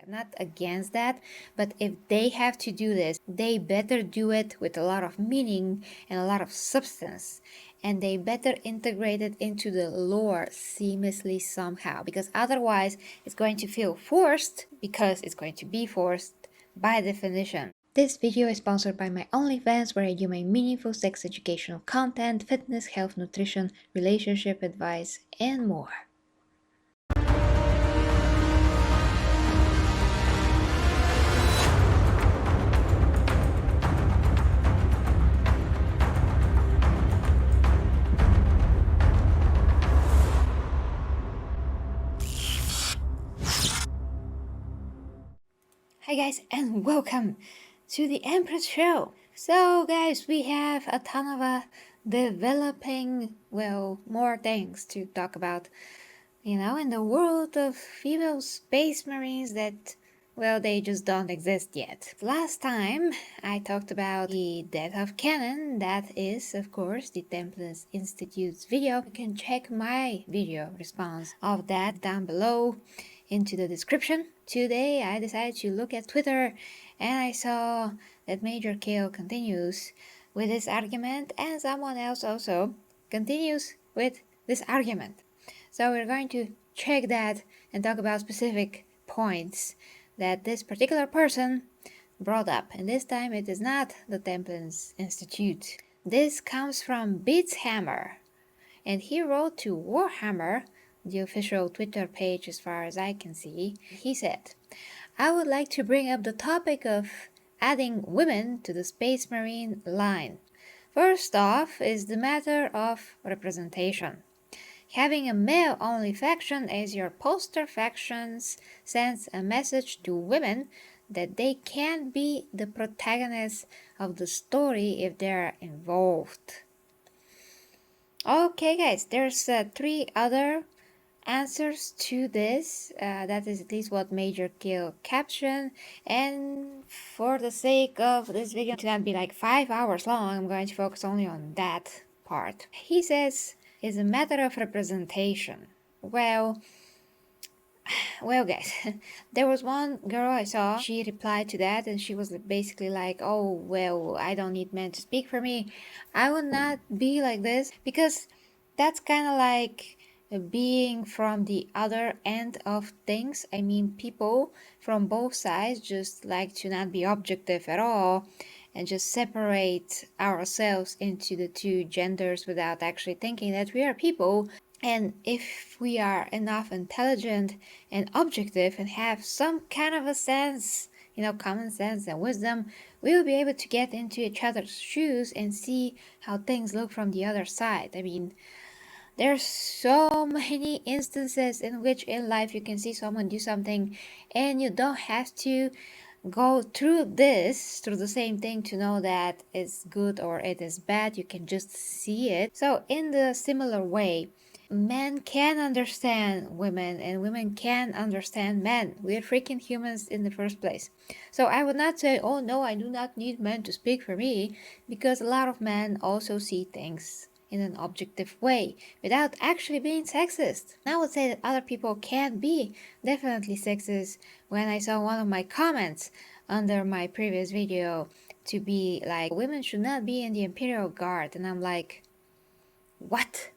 I'm not against that, but if they have to do this, they better do it with a lot of meaning and a lot of substance. And they better integrate it into the lore seamlessly somehow, because otherwise it's going to feel forced, because it's going to be forced by definition. This video is sponsored by my OnlyFans, where I do my meaningful sex educational content, fitness, health, nutrition, relationship advice, and more. Hi guys, and welcome to the Empress Show. So guys, we have a ton of developing, more things to talk about, in the world of female space marines that, they just don't exist yet. Last time I talked about the death of Canon. That is, of course, the Templars Institute's video. You can check my video response of that down below into the description. Today I decided to look at Twitter, and I saw that Majorkill continues with this argument, and someone else also continues with this argument. So we're going to check that and talk about specific points that this particular person brought up. And this time it is not the Templars Institute. This comes from BitsHammer, and he wrote to Warhammer, the official Twitter page as far as I can see. He said, "I would like to bring up the topic of adding women to the Space Marine line. First off is the matter of representation. Having a male-only faction as your poster factions sends a message to women that they can be the protagonists of the story if they're involved." Okay guys, there's 3 other answers to this. That is at least what Majorkill captioned, and for the sake of this video to not be like 5 hours long, I'm going to focus only on that part. He says it's a matter of representation. Well guys, there was one girl I saw, she replied to that, and she was basically like, "Oh well, I don't need men to speak for me." I would not be like this, because that's kind of like being from the other end of things. I mean, people from both sides just like to not be objective at all and just separate ourselves into the 2 genders without actually thinking that we are people. And if we are enough intelligent and objective and have some kind of a sense, common sense and wisdom, we will be able to get into each other's shoes and see how things look from the other side. I mean, there's so many instances in which in life you can see someone do something and you don't have to go through the same thing to know that it's good or it is bad. You can just see it. So in the similar way, men can understand women and women can understand men. We're freaking humans in the first place. So I would not say, "Oh no, I do not need men to speak for me," because a lot of men also see things in an objective way without actually being sexist. I would say that other people can be definitely sexist. When I saw one of my comments under my previous video to be like, "Women should not be in the Imperial Guard," and I'm like, what?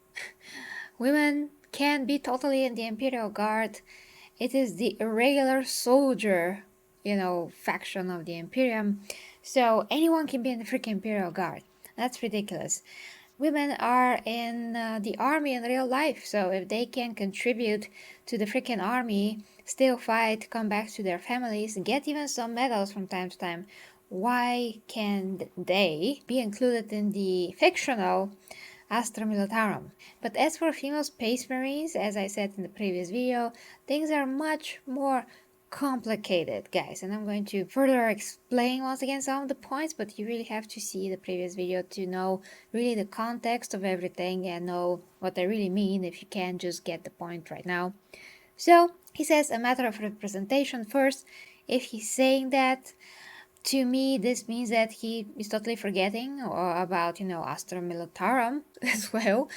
Women can be totally in the Imperial Guard. It is the irregular soldier, faction of the Imperium. So anyone can be in the freaking Imperial Guard. That's ridiculous. Women are in the army in real life, so if they can contribute to the freaking army, still fight, come back to their families, get even some medals from time to time, why can't they be included in the fictional Astra Militarum? But as for female space marines, as I said in the previous video, things are much more complicated, guys, and I'm going to further explain once again some of the points, but you really have to see the previous video to know really the context of everything and know what I really mean if you can't just get the point right now. So he says a matter of representation first. If he's saying that To me, this means that he is totally forgetting about, Astra Militarum as well.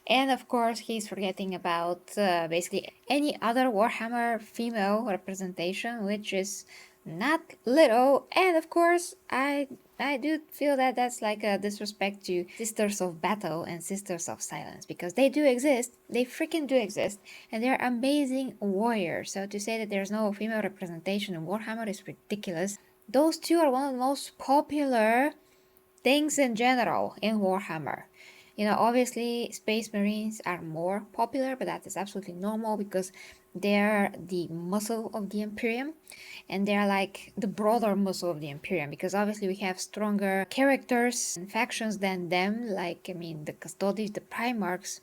And of course, he's forgetting about basically any other Warhammer female representation, which is not little. And of course, I do feel that that's like a disrespect to Sisters of Battle and Sisters of Silence, because they do exist. They freaking do exist. And they're amazing warriors. So to say that there's no female representation in Warhammer is ridiculous. Those two are one of the most popular things in general in Warhammer. Obviously, Space Marines are more popular, but that is absolutely normal because they're the muscle of the Imperium, and they're like the broader muscle of the Imperium, because obviously we have stronger characters and factions than them, like, the Custodians, the Primarchs,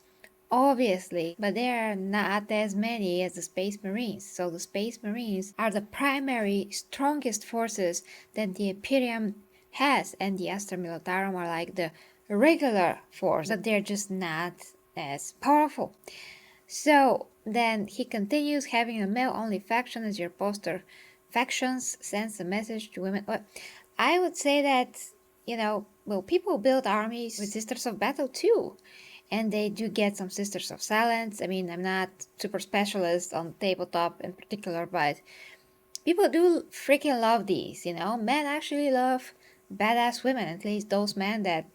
obviously, but there are not as many as the Space Marines. So the Space Marines are the primary, strongest forces that the Imperium has, and the Astra Militarum are like the regular force, but they're just not as powerful. So then he continues, having a male-only faction as your poster factions sends a message to women. Well, I would say that, people build armies with Sisters of Battle too. And they do get some Sisters of Silence. I'm not super specialist on tabletop in particular, but people do freaking love these, Men actually love badass women, at least those men that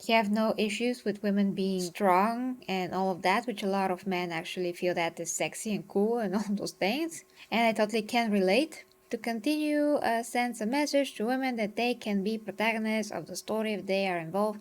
have no issues with women being strong and all of that, which a lot of men actually feel that is sexy and cool and all those things. And I totally can relate. To continue, sends a message to women that they can be protagonists of the story if they are involved.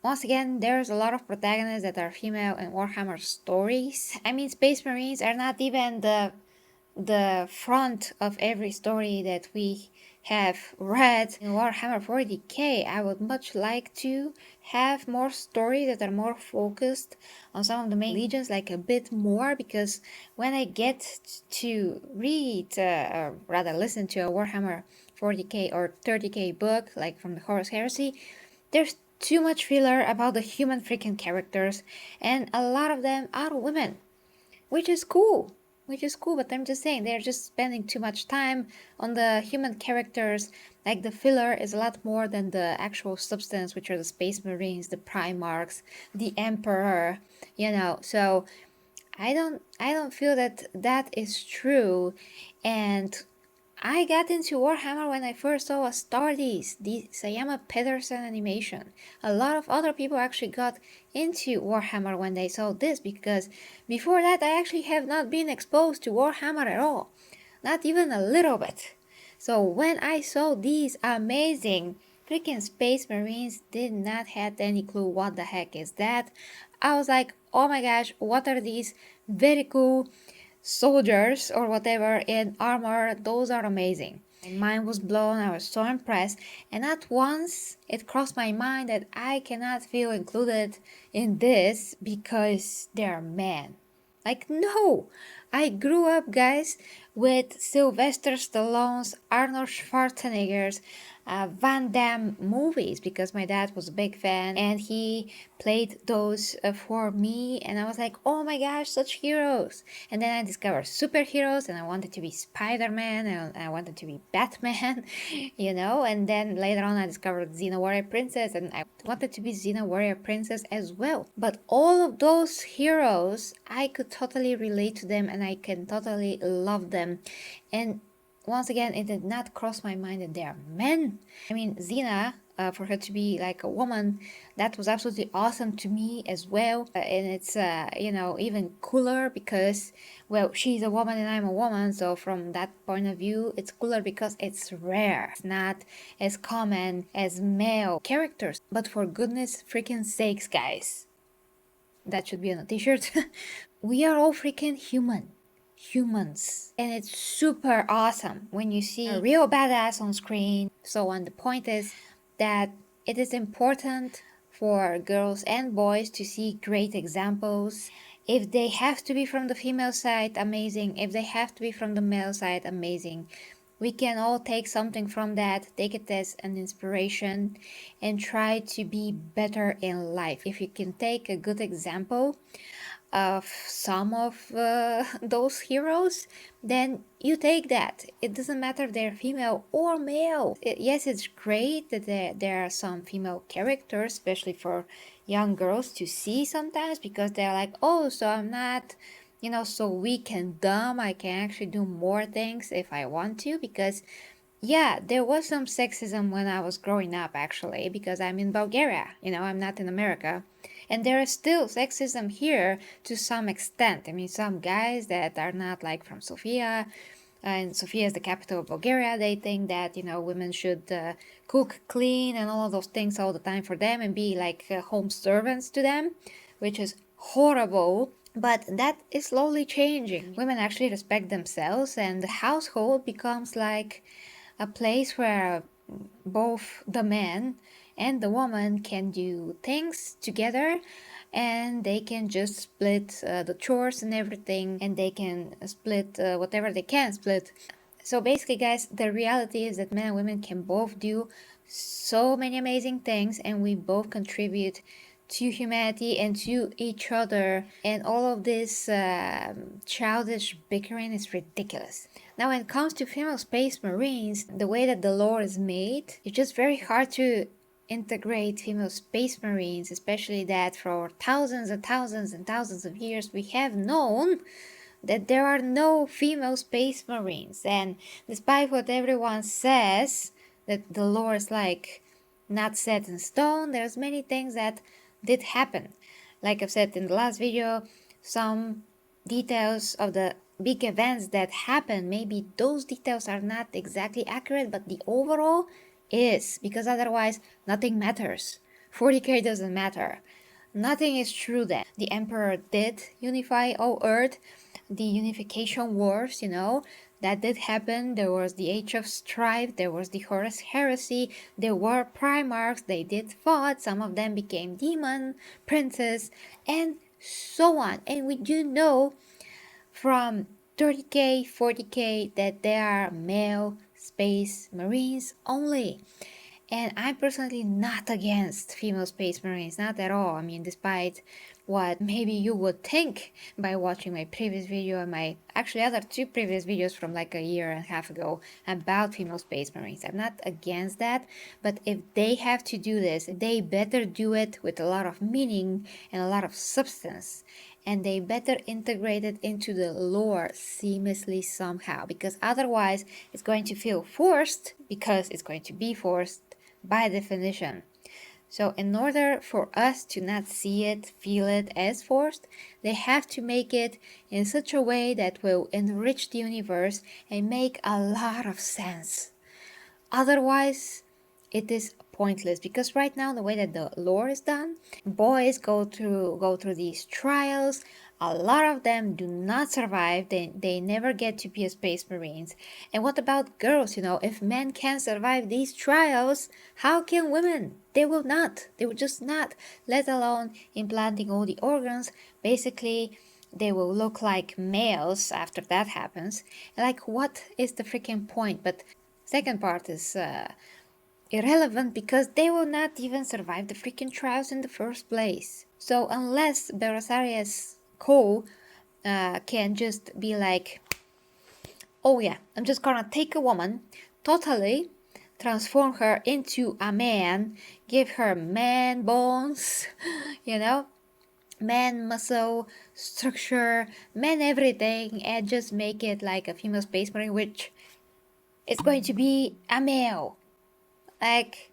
Once again, there's a lot of protagonists that are female in Warhammer stories. Space Marines are not even the front of every story that we have read in Warhammer 40k. I would much like to have more stories that are more focused on some of the main legions, like a bit more, because when I get to read, or rather listen to a Warhammer 40k or 30k book, like from the Horus Heresy, there's too much filler about the human freaking characters, and a lot of them are women, which is cool. But I'm just saying, they're just spending too much time on the human characters. Like, the filler is a lot more than the actual substance, which are the Space Marines, the Primarchs, the Emperor, So I don't feel that is true. And I got into Warhammer when I first saw Astartes, the Sayama Pedersen animation. A lot of other people actually got into Warhammer when they saw this, because before that I actually have not been exposed to Warhammer at all. Not even a little bit. So when I saw these amazing freaking Space Marines, did not have any clue what the heck is that. I was like, oh my gosh, what are these very cool soldiers or whatever in armor? Those are amazing. My mind was blown. I was so impressed, and not once it crossed my mind that I cannot feel included in this because they're men. Like, no! I grew up, guys, with Sylvester Stallone's, Arnold Schwarzenegger's, Van Damme movies, because my dad was a big fan and he played those for me, and I was like, oh my gosh, such heroes. And then I discovered superheroes, and I wanted to be Spider-Man, and I wanted to be Batman, and then later on I discovered Xena Warrior Princess, and I wanted to be Xena Warrior Princess as well. But all of those heroes, I could totally relate to them, and I can totally love them. And once again, it did not cross my mind that they are men. Xena, for her to be like a woman, that was absolutely awesome to me as well. And it's, even cooler because, well, she's a woman and I'm a woman. So from that point of view, it's cooler because it's rare. It's not as common as male characters. But for goodness freaking sakes, guys, that should be on a t-shirt. We are all freaking humans, and it's super awesome when you see a real badass on screen. So on, the point is that it is important for girls and boys to see great examples. If they have to be from the female side, amazing. If they have to be from the male side, amazing. We can all take something from that, take it as an inspiration, and try to be better in life. If you can take a good example of some of those heroes, then you take that. It doesn't matter if they're female or male. Yes, it's great that there are some female characters, especially for young girls to see sometimes, because they're like, oh, so I'm not, so weak and dumb. I can actually do more things if I want to, because yeah, there was some sexism when I was growing up, actually, because I'm in Bulgaria, I'm not in America. And there is still sexism here to some extent. I mean, some guys that are not like from Sofia, and Sofia is the capital of Bulgaria, they think that, women should cook, clean, and all of those things all the time for them and be like home servants to them, which is horrible. But that is slowly changing. Women actually respect themselves, and the household becomes like a place where both the man and the woman can do things together, and they can just split the chores and everything, and they can split whatever they can split. So basically, guys, the reality is that men and women can both do so many amazing things, and we both contribute to humanity and to each other. And all of this childish bickering is ridiculous. Now, when it comes to female space marines, the way that the lore is made, it's just very hard to integrate female space marines, especially that for thousands and thousands and thousands of years we have known that there are no female space marines. And despite what everyone says, that the lore is like not set in stone, there's many things that did happen. Like I've said in the last video, some details of the big events that happened, maybe those details are not exactly accurate, but the overall is, because otherwise nothing matters. 40k doesn't matter. Nothing is true then. The Emperor did unify all Earth. The unification wars, that did happen. There was the Age of Strife, there was the Horus Heresy, there were Primarchs, they did fought, some of them became demon princes, and so on. And we do know from 30k, 40k that there are male space marines only. And I'm personally not against female space marines, not at all. I mean, despite what maybe you would think by watching my previous video and my actually other two previous videos from like a year and a half ago about female space marines. I'm not against that, but if they have to do this, they better do it with a lot of meaning and a lot of substance. And they better integrate it into the lore seamlessly somehow, because otherwise it's going to feel forced, because it's going to be forced by definition. So in order for us to not see it, feel it as forced, they have to make it in such a way that will enrich the universe and make a lot of sense. Otherwise, it is pointless, because right now the way that the lore is done, boys go through these trials. A lot of them do not survive. They never get to be a space marines. And what about girls? If men can survive these trials, how can women? They will not. They will just not. Let alone implanting all the organs. Basically, they will look like males after that happens. And like, what is the freaking point? But second part is irrelevant, because they will not even survive the freaking trials in the first place. So unless Belisarius Cole can just be like, oh yeah, I'm just gonna take a woman, totally transform her into a man, give her man bones, man muscle, structure, man everything, and just make it like a female space marine, which is going to be a male. Like,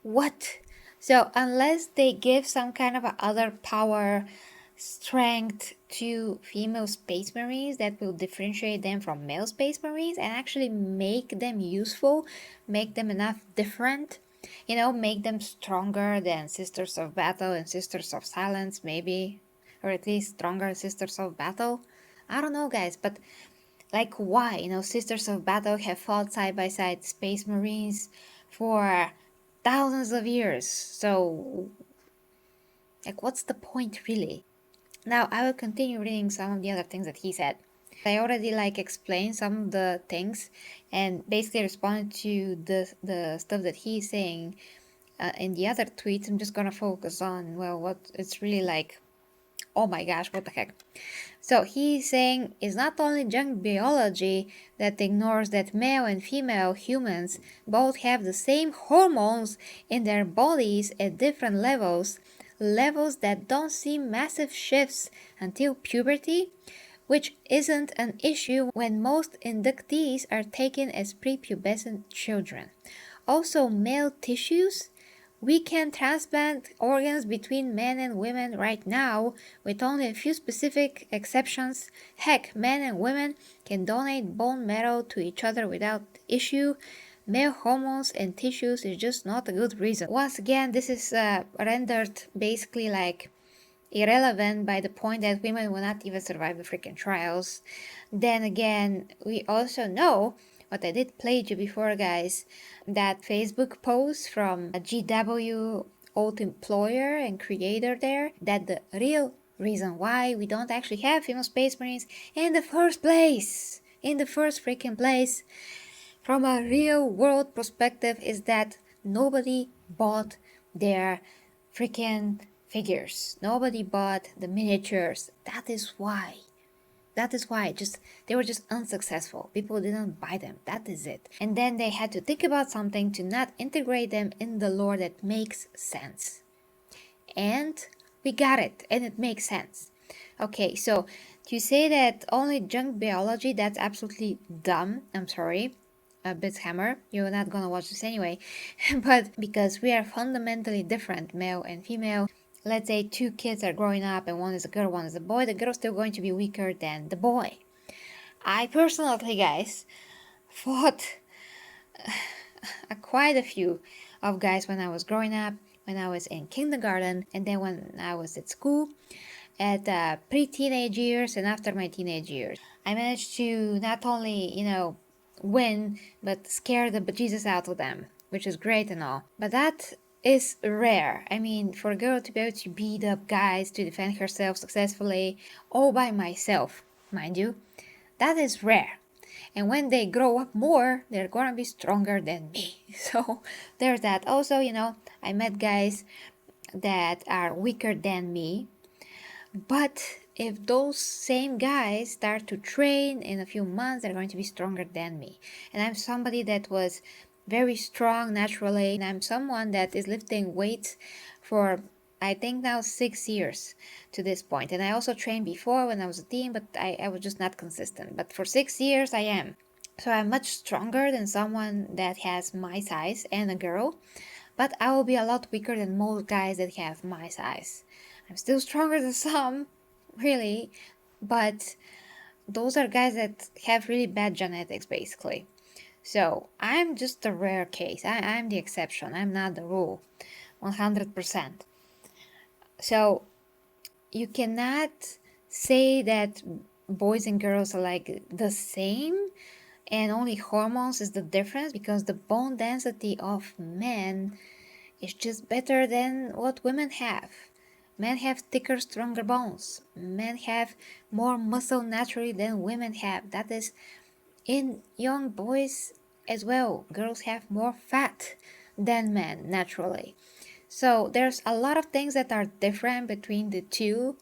what? So unless they give some kind of other power, strength to female space marines that will differentiate them from male space marines and actually make them useful, make them enough different, make them stronger than Sisters of Battle and Sisters of Silence, maybe, or at least stronger Sisters of Battle. I don't know, guys, but like, why? Sisters of Battle have fought side by side space marines for thousands of years. So, like, what's the point, really? Now, I will continue reading some of the other things that he said. I already explained some of the things and basically responded to the stuff that he's saying in the other tweets. I'm just gonna focus on, well, what it's really like Oh my gosh, what the heck. So he's saying it's not only junk biology that ignores that male and female humans both have the same hormones in their bodies at different levels, levels that don't see massive shifts until puberty, which isn't an issue when most inductees are taken as prepubescent children. Also, male tissues, we can transplant organs between men and women right now with only a few specific exceptions. Heck, men and women can donate bone marrow to each other without issue. Male hormones and tissues is just not a good reason. Once again, this is rendered basically like irrelevant by the point that women will not even survive the freaking trials. Then again, we also know what I did play you before, guys, that Facebook post from a GW old employer and creator there, that the real reason why we don't actually have female space marines in the first place, from a real world perspective, is that nobody bought their freaking figures. Nobody bought the miniatures. That is why. Just they were just unsuccessful. People didn't buy them. That is it. And then they had to think about something to not integrate them in the lore that makes sense. And we got it, and it makes sense. Okay, so to say that only junk biology, that's absolutely dumb. I'm sorry. BitsHammer, you're not gonna watch this anyway. But because we are fundamentally different, male and female, let's say two kids are growing up and one is a girl, one is a boy, the girl's still going to be weaker than the boy. I personally, guys, fought quite a few of guys when I was growing up, when I was in kindergarten, and then when I was at school, at pre-teenage years and after my teenage years. I managed to not only, win, but scare the bejesus out of them, which is great and all. But that is rare. I mean, for a girl to be able to beat up guys, to defend herself successfully, all by myself, mind you, that is rare. And when they grow up more, they're gonna be stronger than me. So there's that. Also, I met guys that are weaker than me. But if those same guys start to train in a few months, they're going to be stronger than me. And I'm somebody that was very strong naturally. And I'm someone that is lifting weights for, I think now 6 years to this point. And I also trained before when I was a teen, but I was just not consistent. But for 6 years, I am. So I'm much stronger than someone that has my size and a girl. But I will be a lot weaker than most guys that have my size. I'm still stronger than some, really, but those are guys that have really bad genetics, basically. So I'm just a rare case. I'm the exception. I'm not the rule, 100%. So you cannot say that boys and girls are like the same and only hormones is the difference, because the bone density of men is just better than what women have. Men have thicker, stronger bones. Men have more muscle naturally than women have. That is in young boys as well. Girls have more fat than men naturally. So there's a lot of things that are different between the two,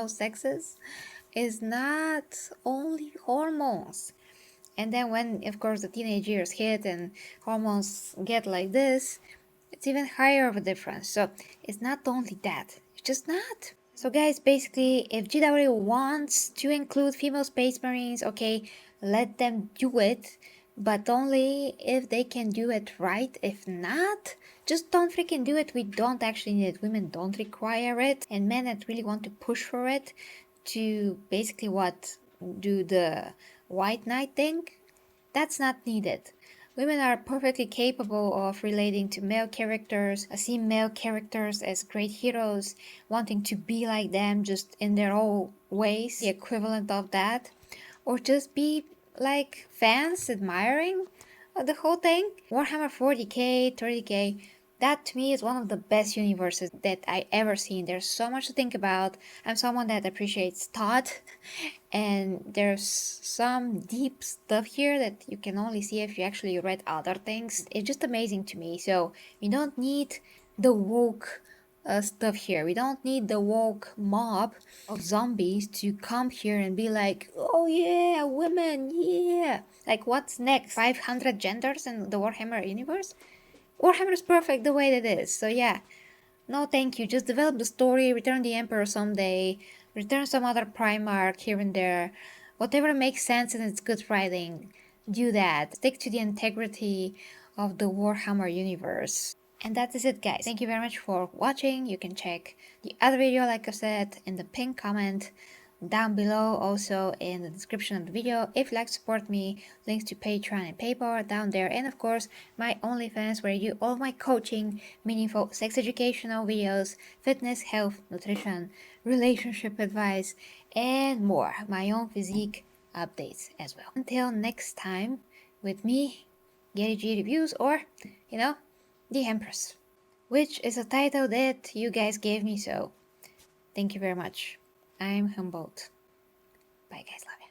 sexes. It's not only hormones. And then when, of course, the teenage years hit and hormones get like this, it's even higher of a difference. So it's not only that. It's just not. So guys, basically, if GW wants to include female space marines, okay, let them do it. But only if they can do it right. If not, just don't freaking do it. We don't actually need it. Women don't require it. And men that really want to push for it to basically do the white knight thing, that's not needed. Women are perfectly capable of relating to male characters, see male characters as great heroes, wanting to be like them just in their own ways, the equivalent of that, or just be like fans admiring the whole thing. Warhammer 40k, 30k, that to me is one of the best universes that I ever seen. There's so much to think about. I'm someone that appreciates thought, and there's some deep stuff here that you can only see if you actually read other things. It's just amazing to me. So we don't need the woke stuff here. We don't need the woke mob of zombies to come here and be like, oh yeah, women, yeah. Like, what's next? 500 genders in the Warhammer universe? Warhammer is perfect the way that it is. So yeah, no thank you. Just develop the story, return the Emperor someday, return some other Primarch here and there. Whatever makes sense and it's good writing, do that. Stick to the integrity of the Warhammer universe. And that is it, guys. Thank you very much for watching. You can check the other video, like I said, in the pinned comment down below, also in the description of the video. If you'd like to support me, links to Patreon and PayPal are down there, and of course my OnlyFans, where I do all my coaching, meaningful sex educational videos, fitness, health, nutrition, relationship advice, and more. My own physique updates as well. Until next time, with me, Gary G reviews, or the Empress, which is a title that you guys gave me, so thank you very much. I'm humbled. Bye guys, love you.